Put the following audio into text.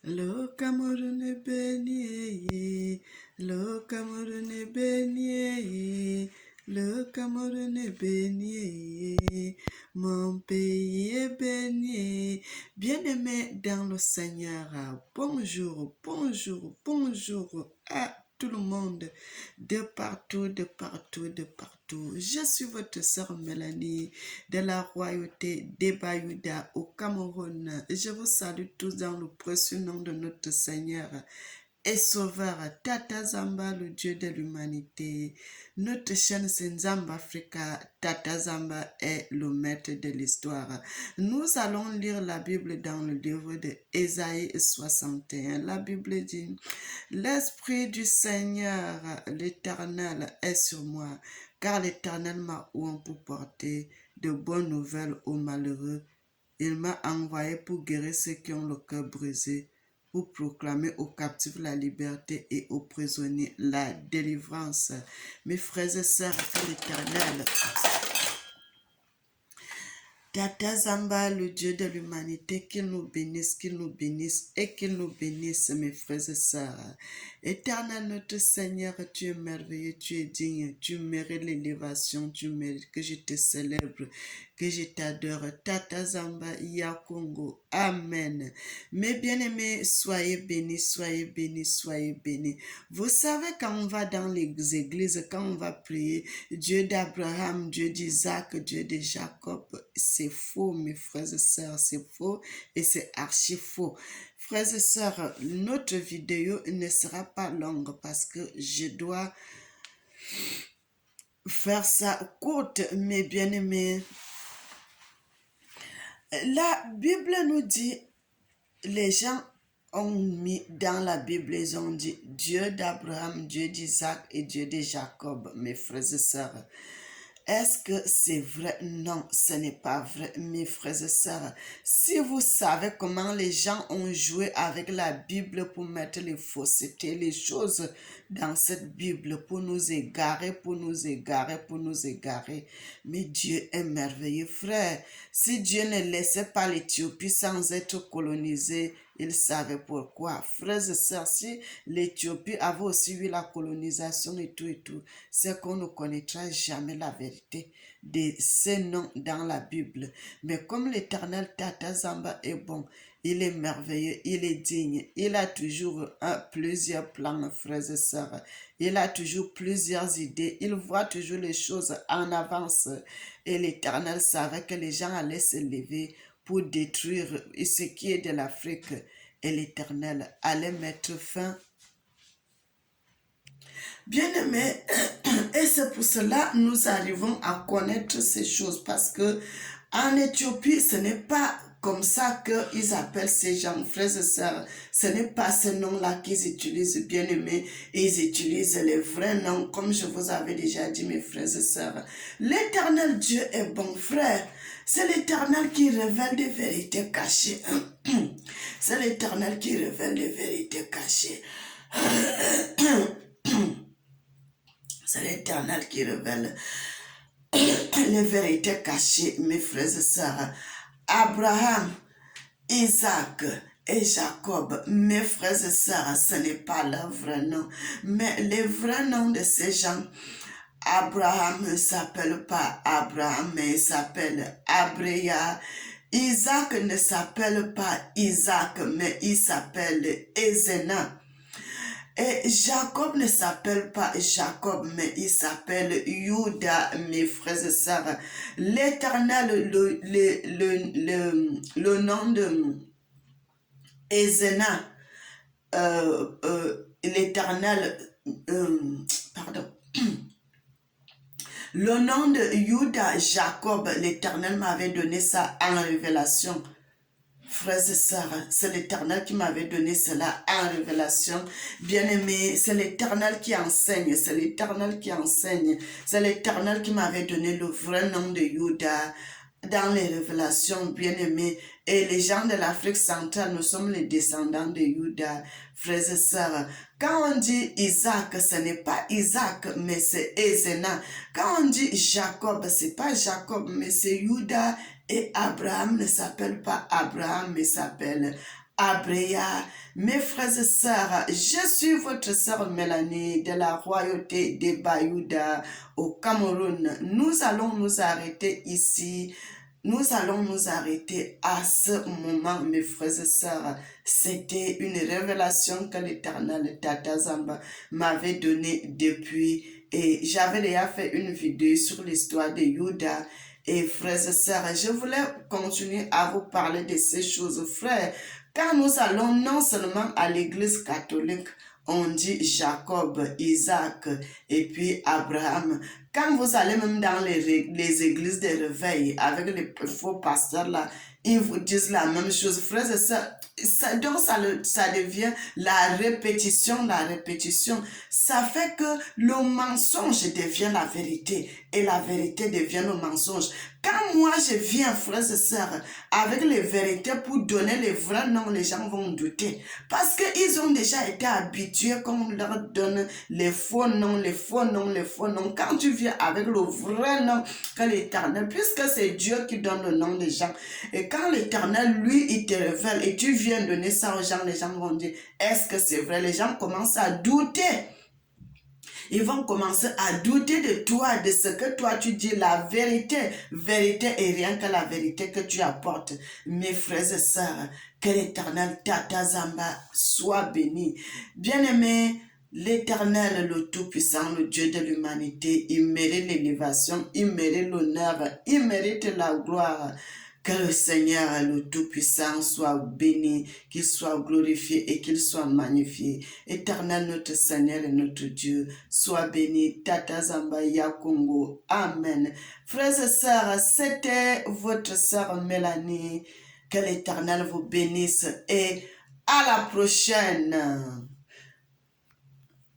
Le Cameroun est béni, le Cameroun est béni, le Cameroun est béni, mon pays est béni. Bien-aimé dans le Seigneur, bonjour, bonjour, bonjour à tout le monde, de partout, de partout, de partout. Je suis votre sœur Mélanie de la royauté des Bayouda au Cameroun. Je vous salue tous dans le précieux nom de notre Seigneur et Sauveur Tata Zamba, le Dieu de l'humanité. Notre chaîne c'est Nzamba Africa. Tata Zamba est le maître de l'histoire. Nous allons lire la Bible dans le livre de Ésaïe 61. La Bible dit: L'Esprit du Seigneur, l'Éternel, est sur moi, car l'Éternel m'a oint pour porter de bonnes nouvelles aux malheureux. Il m'a envoyé pour guérir ceux qui ont le cœur brisé, pour proclamer aux captifs la liberté et aux prisonniers la délivrance. Mes frères et sœurs, que l'Éternel, Tata Zamba, le Dieu de l'humanité, qu'il nous bénisse et qu'il nous bénisse, mes frères et sœurs. Éternel notre Seigneur, tu es merveilleux, tu es digne, tu mérites l'élévation, tu mérites que je te célèbre, que je t'adore. Tata Zamba, Yakongo, Amen. Mes bien-aimés, soyez bénis, soyez bénis, soyez bénis. Vous savez, quand on va dans les églises, quand on va prier, Dieu d'Abraham, Dieu d'Isaac, Dieu de Jacob, c'est faux, mes frères et sœurs, c'est faux et c'est archi faux. Frères et sœurs, notre vidéo ne sera pas longue parce que je dois faire ça courte, mes bien-aimés. La Bible nous dit, les gens ont mis dans la Bible, ils ont dit Dieu d'Abraham, Dieu d'Isaac et Dieu de Jacob, mes frères et sœurs. Est-ce que c'est vrai? Non, ce n'est pas vrai, mes frères et sœurs. Si vous savez comment les gens ont joué avec la Bible pour mettre les faussetés, les choses dans cette Bible pour nous égarer, pour nous égarer, pour nous égarer. Mais Dieu est merveilleux, frère. Si Dieu ne laissait pas l'Éthiopie sans être colonisée, il savait pourquoi. Frères et sœurs, si l'Éthiopie avait aussi eu la colonisation et tout, c'est qu'on ne connaîtra jamais la vérité de ces noms dans la Bible. Mais comme l'Éternel Tata Zamba est bon, il est merveilleux, il est digne, il a toujours plusieurs plans, frères et sœurs. Il a toujours plusieurs idées, il voit toujours les choses en avance. Et l'Éternel savait que les gens allaient se lever pour détruire ce qui est de l'Afrique. Et l'Éternel allait mettre fin. Bien-aimés, et c'est pour cela que nous arrivons à connaître ces choses, parce que en Éthiopie, ce n'est pas comme ça qu'ils appellent ces gens, frères et sœurs. Ce n'est pas ce nom-là qu'ils utilisent, bien-aimés. Ils utilisent les vrais noms, comme je vous avais déjà dit, mes frères et sœurs. L'Éternel Dieu est bon, frère. C'est l'Éternel qui révèle des vérités cachées. C'est l'Éternel qui révèle des vérités cachées. C'est l'Éternel qui révèle les vérités cachées, mes frères et sœurs. Abraham, Isaac et Jacob, mes frères et sœurs, ce n'est pas leur vrai nom. Mais les vrais noms de ces gens, Abraham ne s'appelle pas Abraham, mais il s'appelle Abréa. Isaac ne s'appelle pas Isaac, mais il s'appelle Ezena. Et Jacob ne s'appelle pas Jacob, mais il s'appelle Juda, mes frères et sœurs. L'Éternel, le nom de Ezena, l'Éternel, pardon. Le nom de Juda, Jacob, l'Éternel m'avait donné ça en révélation. Frères et sœurs, c'est l'Éternel qui m'avait donné cela en révélation. Bien-aimé, c'est l'Éternel qui enseigne, c'est l'Éternel qui enseigne. C'est l'Éternel qui m'avait donné le vrai nom de Juda dans les révélations, bien-aimés. Et les gens de l'Afrique centrale, nous sommes les descendants de Juda, frères et sœurs. Quand on dit Isaac, ce n'est pas Isaac, mais c'est Ezena. Quand on dit Jacob, c'est pas Jacob, mais c'est Juda. Et Abraham ne s'appelle pas Abraham, mais s'appelle Abrea. Mes frères et sœurs, je suis votre sœur Mélanie de la royauté de Bayouda au Cameroun. Nous allons nous arrêter ici. Nous allons nous arrêter à ce moment, mes frères et sœurs. C'était une révélation que l'Éternel Tata Zamba m'avait donnée depuis. Et j'avais déjà fait une vidéo sur l'histoire de Yuda. Et frères et sœurs, je voulais continuer à vous parler de ces choses, frères. Quand nous allons non seulement à l'église catholique, on dit Jacob, Isaac et puis Abraham. Quand vous allez même dans les églises de réveil avec les faux pasteurs là, ils vous disent la même chose. Frères et sœurs, donc ça devient la répétition, la répétition. Ça fait que le mensonge devient la vérité et la vérité devient le mensonge. Quand moi je viens, frères et sœurs, avec les vérités pour donner les vrais noms, les gens vont douter. Parce qu'ils ont déjà été habitués qu'on leur donne les faux noms, les faux noms, les faux noms. Quand tu viens avec le vrai nom que l'Éternel, puisque c'est Dieu qui donne le nom des gens, et quand l'Éternel, lui, il te révèle et tu viens donner ça aux gens, les gens vont dire, est-ce que c'est vrai? Les gens commencent à douter. Ils vont commencer à douter de toi, de ce que toi tu dis, la vérité. Vérité et rien que la vérité que tu apportes. Mes frères et sœurs, que l'Éternel Tata Zamba soit béni. Bien-aimé, l'Éternel, le Tout-Puissant, le Dieu de l'humanité, il mérite l'élévation, il mérite l'honneur, il mérite la gloire. Que le Seigneur, le Tout-Puissant, soit béni, qu'il soit glorifié et qu'il soit magnifié. Éternel, notre Seigneur et notre Dieu, sois béni. Tata Zamba Congo. Amen. Frères et sœurs, c'était votre sœur Mélanie. Que l'Éternel vous bénisse et à la prochaine.